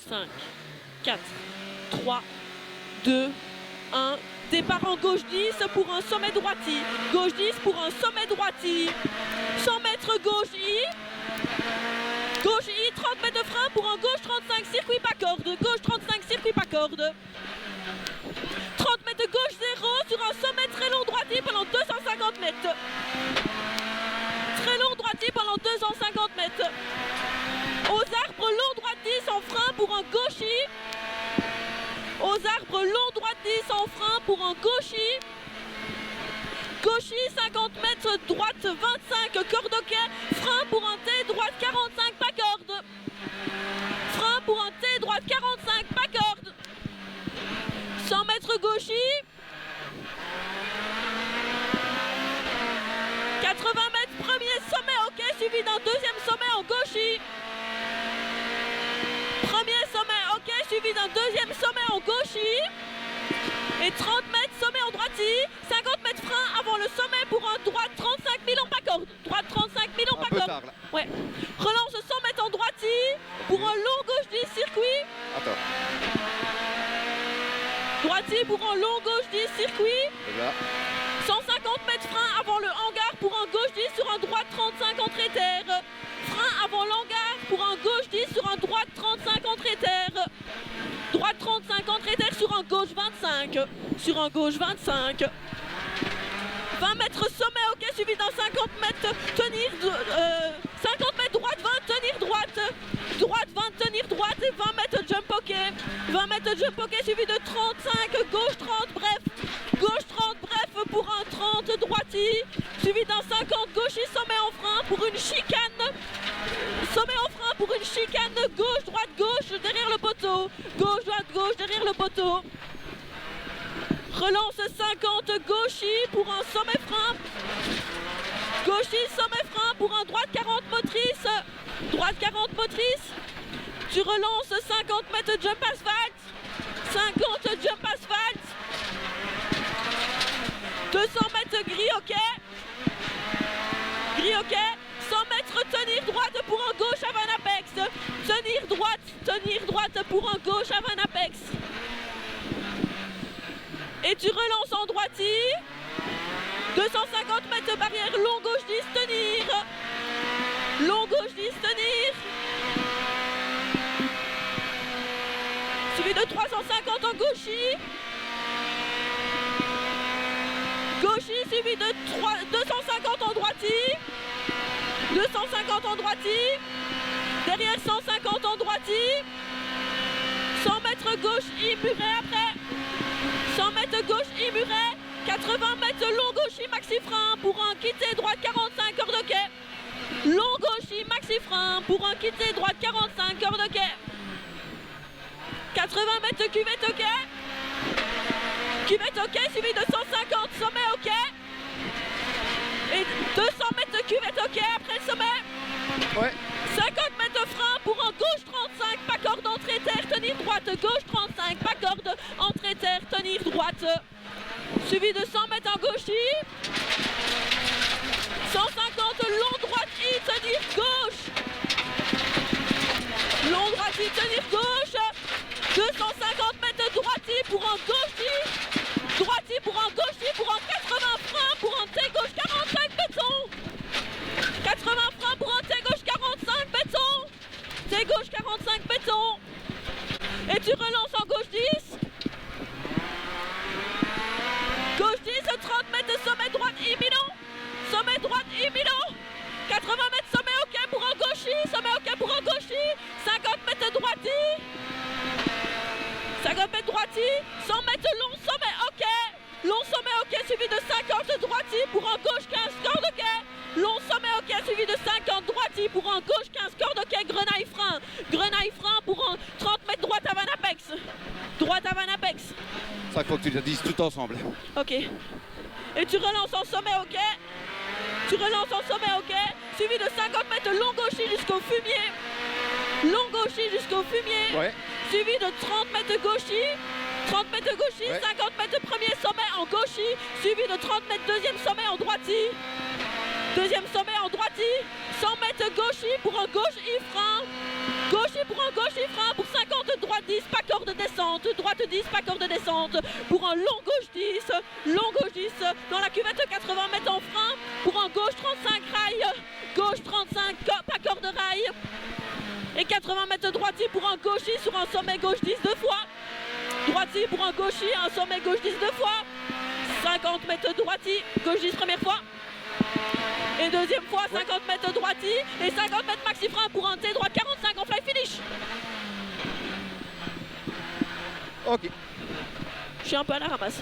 5, 4, 3, 2, 1. Départ en gauche 10 pour un sommet droiti. Gauche 10 pour un sommet droiti. 100 mètres gauche I. Gauche I, 30 mètres de frein pour un gauche 35, circuit pas corde. Gauche 35, circuit pas corde. 30 mètres de gauche 0 sur un sommet très long droiti pendant 250 mètres. Très long droiti pendant 250 mètres. Aux arbres long droite 10 en frein pour un gauchi. Aux arbres long droite 10 en frein pour un gauchi. Gauchi 50 mètres, droite 25, corde ok. Frein pour un T, droite 45, pas corde. Frein pour un T, droite 45, pas corde. 100 mètres gauchi. 80 mètres, premier sommet ok, suivi d'un deuxième sommet en gauchi. Premier sommet ok, suivi d'un deuxième sommet en gauchi. Et 30 mètres sommet en droiti. 50 mètres frein avant le sommet pour un droite 35 000 en pas corde. Droite 35 000 en pas corde. Tard, là. Ouais. Relance 100 mètres en droiti pour un long gauche 10 circuit. Attends. Droiti pour un long gauche 10 circuit. Là. 150 mètres frein avant le hangar pour un gauche 10 sur un droite 35 entrée terre. Frein avant l'hangar pour un gauche 10 sur un droite 35 entrée terre. Droite 35 entrée terre sur un gauche 25. Sur un gauche 25. 20 mètres sommet ok, suivi d'un 50 mètres tenir 50 mètres droite 20 tenir droite. Droite 20 tenir droite et 20 mètres jump ok. 20 mètres jump ok suivi de 35 gauche 30 bref. Gauche 30 bref pour un 30 droiti. Suivi d'un 50 gauche sommet en frein pour une chicane. Sommet en frein pour une chicane gauche droite gauche derrière le poteau. Gauche droite gauche derrière le poteau. Relance 50 gauchi pour un sommet frein. Gauchi sommet frein pour un droite 40 motrice. Droite 40 motrice. Tu relances 50 mètres jump asphalte. 50 jump asphalte. 200 mètres gris ok. Gris ok. 100 mètres tenir droite pour un gauche avant apex. Tenir droite pour un gauche avant apex. Et tu relances en droiti. 250 mètres barrière, long gauche 10, tenir. Long gauche 10, tenir. Suivi de 350 en gauchi. Gauchi suivi de 250 en droiti. 250 en droiti. Derrière 150 en droiti. 100 mètres gauche, muret après. 100 mètres gauche, muret. 80 mètres long gauche, maxi frein pour un quitté droite 45 corde ok. Long gauche, maxi frein pour un quitté droite 45 corde ok. 80 mètres cuvette ok. Cuvette ok, suivi de 150 sommet ok. Et 200 mètres cuvette ok après le sommet. Ouais. 50 mètres frein pour un gauche 35, pas corde, entrée terre, tenir droite, gauche 35, pas corde, entrée terre, tenir droite. Suivi de 100 mètres en gauchi. 150 long droite I, tenir gauche. Long droite I, tenir gauche. 250 mètres droite I pour un gauchi. Droite I pour un gauchi, pour un 80 frein, pour un T gauche 45 béton. 80 frein pour un T gauche 45 béton. T gauche 45 béton. Et tu relances en gauche 10. Gauche 10, 30 mètres sommet droite imminent. Sommet droite imminent. 80 mètres sommet ok pour un gauchi. Sommet ok pour un gauchi. 50 mètres droiti. 50 mètres droiti. 100 mètres long sommet ok. Long sommet ok suivi de 50 droiti pour un gauche 15 corde ok. Long sommet ok suivi de 50 droiti pour un gauche 15 corde ok. Grenaille frein. Grenaille frein pour un 30 mètres droite avant apex. Droite avant apex. Ça, il faut que tu le dises tout ensemble. Ok. Et tu relances en sommet ok. Tu relances en sommet ok. Suivi de 50 mètres long gauchi jusqu'au fumier. Long gauchi jusqu'au fumier. Ouais. Suivi de 30 mètres gauchi. 30 mètres gauchi, Ouais. 50 mètres premier sommet en gauchi, suivi de 30 mètres deuxième sommet en droiti. Deuxième sommet en droiti, 100 mètres gauchi pour un gauche I frein. Gauchi pour un gauche I frein pour 50 descente, droite 10, pas corde descente, pour un long gauche 10, dans la cuvette 80 mètres en frein, pour un gauche 35 rail, gauche 35, pas corde rail, et 80 mètres droiti pour un gauchis sur un sommet gauche 10 deux fois, droiti pour un gauchis, un sommet gauche 10 deux fois, 50 mètres droiti, gauche 10 première fois, et deuxième fois 50 mètres droiti, et 50 mètres maxi frein pour un T droite 45 en fly finish. Ok. Je suis un peu à la ramasse.